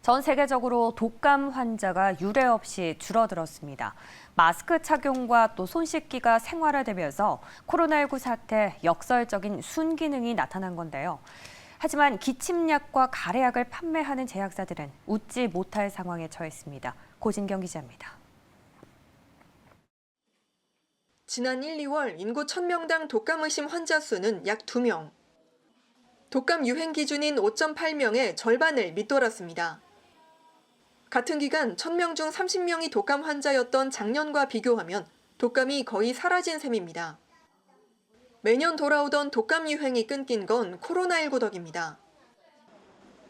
전 세계적으로 독감 환자가 유례 없이 줄어들었습니다. 마스크 착용과 또 손 씻기가 생활화되면서 코로나19 사태 역설적인 순기능이 나타난 건데요. 하지만 기침약과 가래약을 판매하는 제약사들은 웃지 못할 상황에 처했습니다. 고진경 기자입니다. 지난 1, 2월 인구 1000명당 독감 의심 환자 수는 약 2명. 독감 유행 기준인 5.8명의 절반을 밑돌았습니다. 같은 기간 1000명 중 30명이 독감 환자였던 작년과 비교하면 독감이 거의 사라진 셈입니다. 매년 돌아오던 독감 유행이 끊긴 건 코로나19 덕입니다.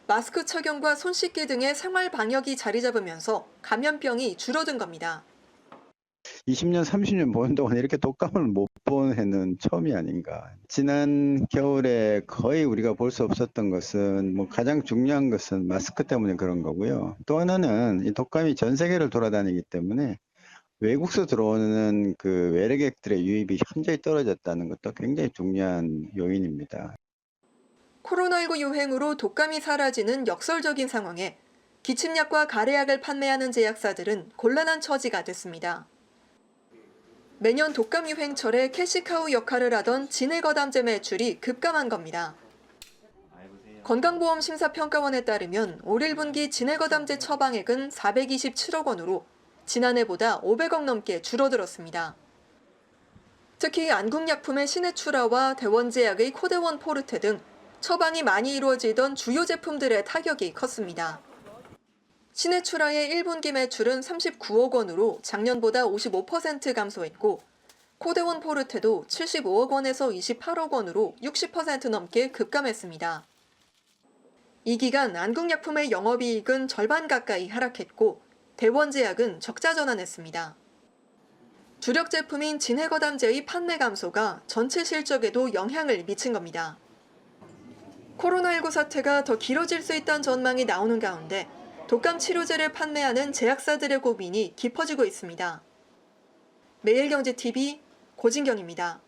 마스크 착용과 손 씻기 등의 생활 방역이 자리 잡으면서 감염병이 줄어든 겁니다. 20년, 30년 보는 동안 이렇게 독감을 못 본 해는 처음이 아닌가. 지난 겨울에 거의 우리가 볼 수 없었던 것은 가장 중요한 것은 마스크 때문에 그런 거고요. 또 하나는 이 독감이 전 세계를 돌아다니기 때문에 외국에서 들어오는 그 외래객들의 유입이 현저히 떨어졌다는 것도 굉장히 중요한 요인입니다. 코로나19 유행으로 독감이 사라지는 역설적인 상황에 기침약과 가래약을 판매하는 제약사들은 곤란한 처지가 됐습니다. 매년 독감 유행철에 캐시카우 역할을 하던 진해거담제 매출이 급감한 겁니다. 건강보험심사평가원에 따르면 올 1분기 진해거담제 처방액은 427억 원으로 지난해보다 500억 넘게 줄어들었습니다. 특히 안국약품의 시네추라와 대원제약의 코데원 포르테 등 처방이 많이 이루어지던 주요 제품들의 타격이 컸습니다. 시네추라의 1분기 매출은 39억 원으로 작년보다 55% 감소했고 코데원 포르테도 75억 원에서 28억 원으로 60% 넘게 급감했습니다. 이 기간 안국약품의 영업이익은 절반 가까이 하락했고 대원제약은 적자 전환했습니다. 주력 제품인 진해거담제의 판매 감소가 전체 실적에도 영향을 미친 겁니다. 코로나19 사태가 더 길어질 수 있다는 전망이 나오는 가운데 독감 치료제를 판매하는 제약사들의 고민이 깊어지고 있습니다. 매일경제TV 고진경입니다.